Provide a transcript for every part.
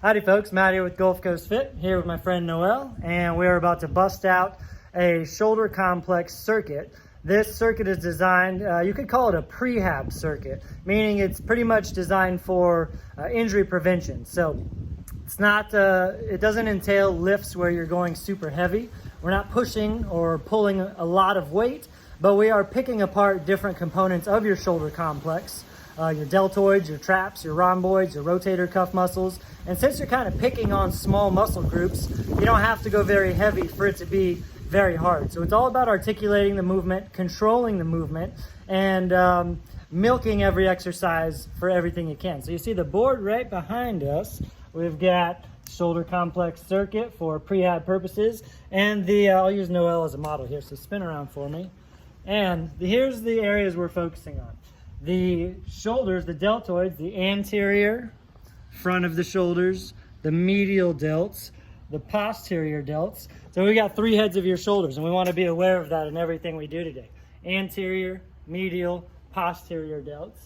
Howdy folks, Matt here with Gulf Coast Fit, here with my friend Noel, and we're about to bust out a shoulder complex circuit. This circuit is designed, you could call it a prehab circuit, meaning it's pretty much designed for injury prevention. So it's not, it doesn't entail lifts where you're going super heavy. We're not pushing or pulling a lot of weight, but we are picking apart different components of your shoulder complex. Your deltoids, your traps, your rhomboids, your rotator cuff muscles. And since you're kind of picking on small muscle groups, you don't have to go very heavy for it to be very hard. So it's all about articulating the movement, controlling the movement, and milking every exercise for everything you can. So you see the board right behind us. We've got shoulder complex circuit for prehab purposes. And I'll use Noel as a model here, so spin around for me. And here's the areas we're focusing on. The shoulders, the deltoids, the anterior front of the shoulders, the medial delts, the posterior delts. So we got three heads of your shoulders, and we want to be aware of that in everything we do today. Anterior, medial, posterior delts.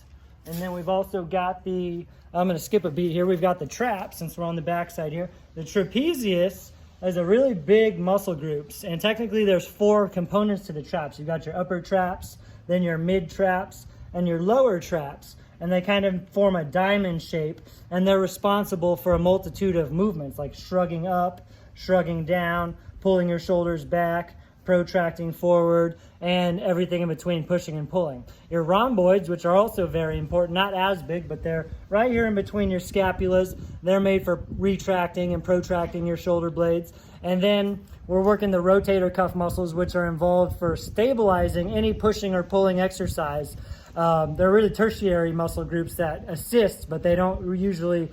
And then we've also got I'm going to skip a beat here. We've got the traps, since we're on the back side here. The trapezius is a really big muscle groups, and technically there's 4 components to the traps. You've got your upper traps, then your mid traps, and your lower traps, and they kind of form a diamond shape, and they're responsible for a multitude of movements like shrugging up, shrugging down, pulling your shoulders back, protracting forward, and everything in between, pushing and pulling. Your rhomboids, which are also very important, not as big, but they're right here in between your scapulas. They're made for retracting and protracting your shoulder blades. And then we're working the rotator cuff muscles, which are involved for stabilizing any pushing or pulling exercise. They're really tertiary muscle groups that assist, but they don't usually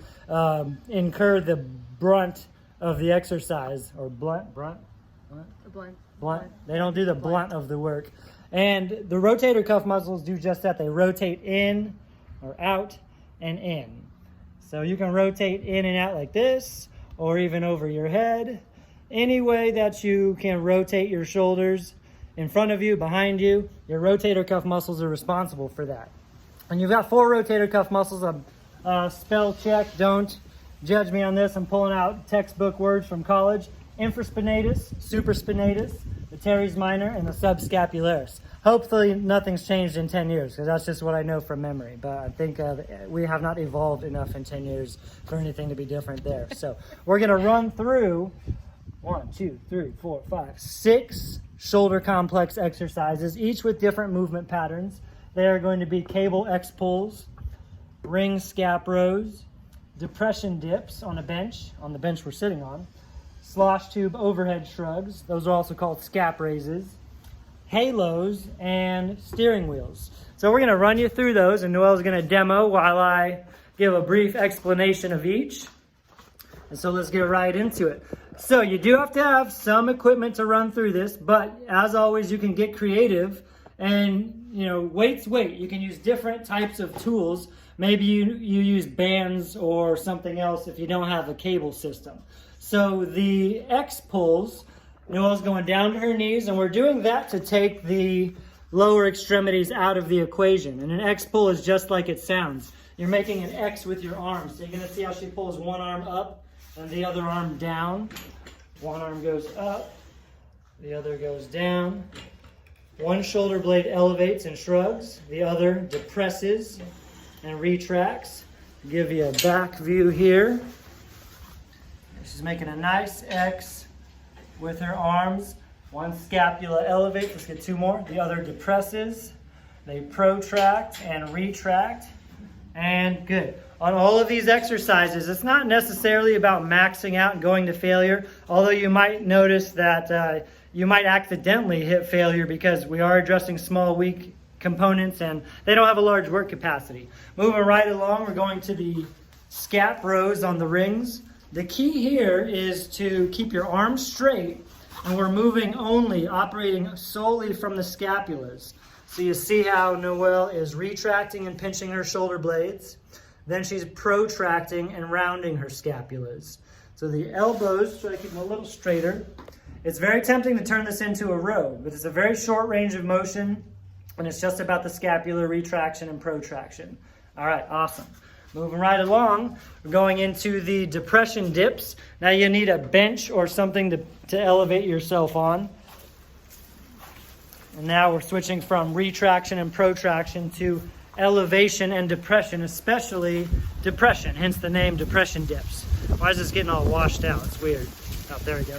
incur the brunt of the exercise, or blunt. They don't do the blunt of the work. And the rotator cuff muscles do just that. They rotate in or out and in. So you can rotate in and out like this, or even over your head. Any way that you can rotate your shoulders, in front of you, behind you, your rotator cuff muscles are responsible for that. And you've got 4 rotator cuff muscles. Spell check, don't judge me on this. I'm pulling out textbook words from college. Infraspinatus, supraspinatus, the teres minor, and the subscapularis. Hopefully nothing's changed in 10 years, because that's just what I know from memory. But I think we have not evolved enough in 10 years for anything to be different there. So we're going to run through 1, 2, 3, 4, 5, 6 shoulder complex exercises, each with different movement patterns. They are going to be cable X pulls, ring scap rows, depression dips on the bench we're sitting on, slosh tube overhead shrugs, those are also called scap raises, halos, and steering wheels. So we're going to run you through those, and Noel's going to demo while I give a brief explanation of each. And so let's get right into it. So you do have to have some equipment to run through this, but as always, you can get creative, and weight's weight. You can use different types of tools. Maybe you use bands or something else if you don't have a cable system. So the X pulls, Noel's going down to her knees, and we're doing that to take the lower extremities out of the equation. And an X pull is just like it sounds. You're making an X with your arms. So you're going to see how she pulls one arm up and the other arm down. One arm goes up, the other goes down. One shoulder blade elevates and shrugs, the other depresses and retracts. Give you a back view here. She's making a nice X with her arms. One scapula elevates, let's get 2 more. The other depresses, they protract and retract, and good. On all of these exercises, it's not necessarily about maxing out and going to failure, although you might notice that you might accidentally hit failure because we are addressing small, weak components and they don't have a large work capacity. Moving right along, we're going to the scap rows on the rings. The key here is to keep your arms straight, and we're moving only, operating solely from the scapulas. So you see how Noel is retracting and pinching her shoulder blades. Then she's protracting and rounding her scapulas. So the elbows, try to keep them a little straighter. It's very tempting to turn this into a row, but it's a very short range of motion, and it's just about the scapular retraction and protraction. All right, awesome. Moving right along, we're going into the depression dips. Now you need a bench or something to elevate yourself on. And now we're switching from retraction and protraction to elevation and depression, especially depression, hence the name depression dips. Why is this getting all washed out? It's weird. Oh, there we go.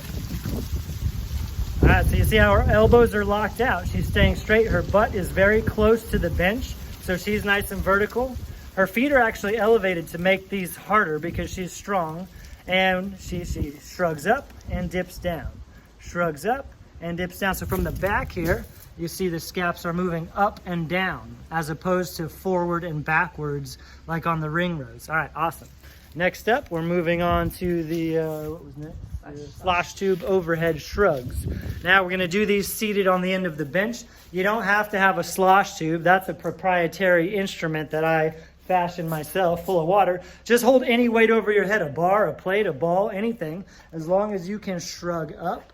All right, so you see how her elbows are locked out. She's staying straight. Her butt is very close to the bench, so she's nice and vertical. Her feet are actually elevated to make these harder because she's strong. And she shrugs up and dips down. Shrugs up and dips down. So from the back here, you see the scaps are moving up and down as opposed to forward and backwards like on the ring rows. All right, awesome. Next up, we're moving on to the, what was next? Slosh tube overhead shrugs. Now we're gonna do these seated on the end of the bench. You don't have to have a slosh tube. That's a proprietary instrument that I fashioned myself, full of water. Just hold any weight over your head, a bar, a plate, a ball, anything, as long as you can shrug up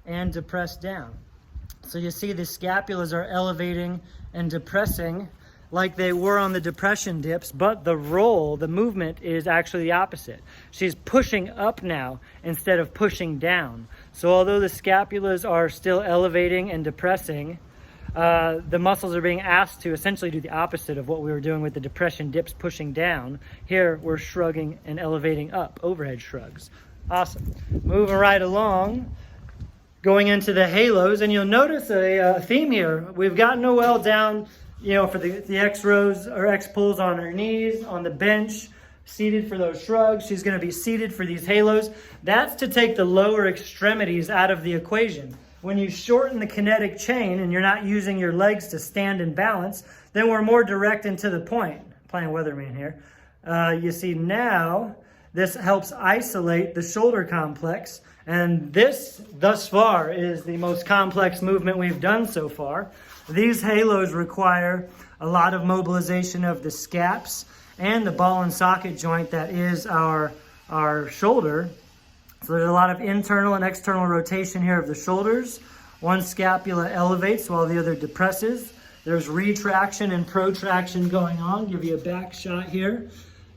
and depress down. So you see the scapulas are elevating and depressing like they were on the depression dips, but the roll, the movement is actually the opposite. She's pushing up now instead of pushing down. So although the scapulas are still elevating and depressing, the muscles are being asked to essentially do the opposite of what we were doing with the depression dips, pushing down. Here we're shrugging and elevating up, overhead shrugs. Awesome. Moving right along, going into the halos, and you'll notice a theme here. We've got Noelle down, for the X rows or X pulls on her knees, on the bench, seated for those shrugs. She's going to be seated for these halos. That's to take the lower extremities out of the equation. When you shorten the kinetic chain and you're not using your legs to stand and balance, then we're more direct and to the point. Playing weatherman here. You see now, this helps isolate the shoulder complex. And this, thus far, is the most complex movement we've done so far. These halos require a lot of mobilization of the scaps and the ball and socket joint that is our shoulder. So there's a lot of internal and external rotation here of the shoulders. One scapula elevates while the other depresses. There's retraction and protraction going on. Give you a back shot here.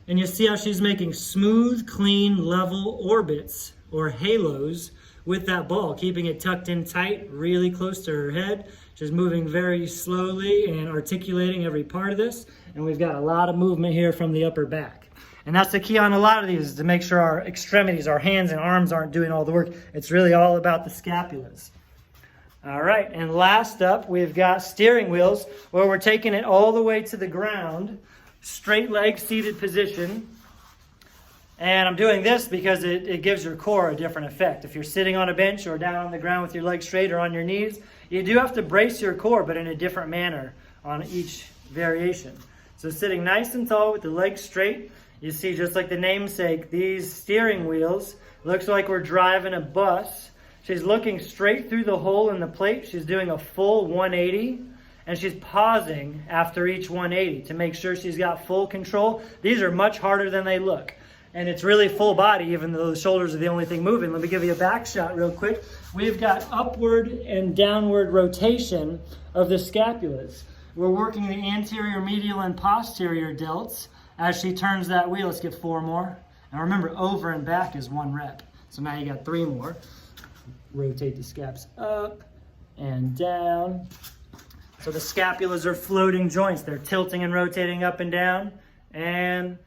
And you see how she's making smooth, clean, level orbits or halos with that ball, keeping it tucked in tight, really close to her head. She's moving very slowly and articulating every part of this. And we've got a lot of movement here from the upper back. And that's the key on a lot of these, is to make sure our extremities, our hands and arms aren't doing all the work. It's really all about the scapulas. All right, and last up, we've got steering wheels, where we're taking it all the way to the ground, straight leg seated position. And I'm doing this because it gives your core a different effect. If you're sitting on a bench or down on the ground with your legs straight or on your knees, you do have to brace your core, but in a different manner on each variation. So sitting nice and tall with the legs straight, you see, just like the namesake, these steering wheels, looks like we're driving a bus. She's looking straight through the hole in the plate. She's doing a full 180, and she's pausing after each 180 to make sure she's got full control. These are much harder than they look. And it's really full body, even though the shoulders are the only thing moving. Let me give you a back shot real quick. We've got upward and downward rotation of the scapulas. We're working the anterior, medial, and posterior delts as she turns that wheel. Let's get 4 more. And remember, over and back is 1 rep. So now you got 3 more. Rotate the scaps up and down. So the scapulas are floating joints. They're tilting and rotating up and down. And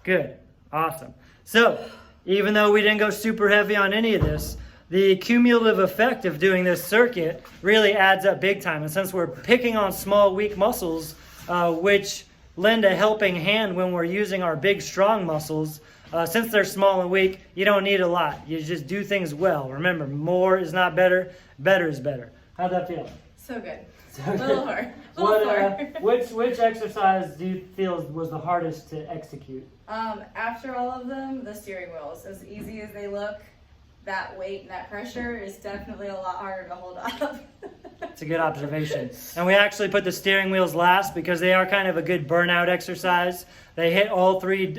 good. Awesome. So, even though we didn't go super heavy on any of this, the cumulative effect of doing this circuit really adds up big time. And since we're picking on small, weak muscles, which lend a helping hand when we're using our big, strong muscles, since they're small and weak, you don't need a lot. You just do things well. Remember, more is not better, better is better. How'd that feel? So good. So a little hard. Which exercise do you feel was the hardest to execute? After all of them, the steering wheels. As easy as they look, that weight and that pressure is definitely a lot harder to hold up. It's a good observation. And we actually put the steering wheels last because they are kind of a good burnout exercise. They hit all 3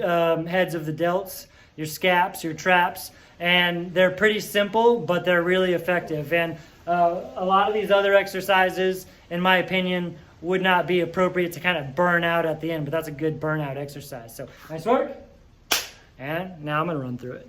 heads of the delts, your scaps, your traps, and they're pretty simple, but they're really effective. And a lot of these other exercises, in my opinion, would not be appropriate to kind of burn out at the end, but that's a good burnout exercise. So nice work. And now I'm gonna run through it.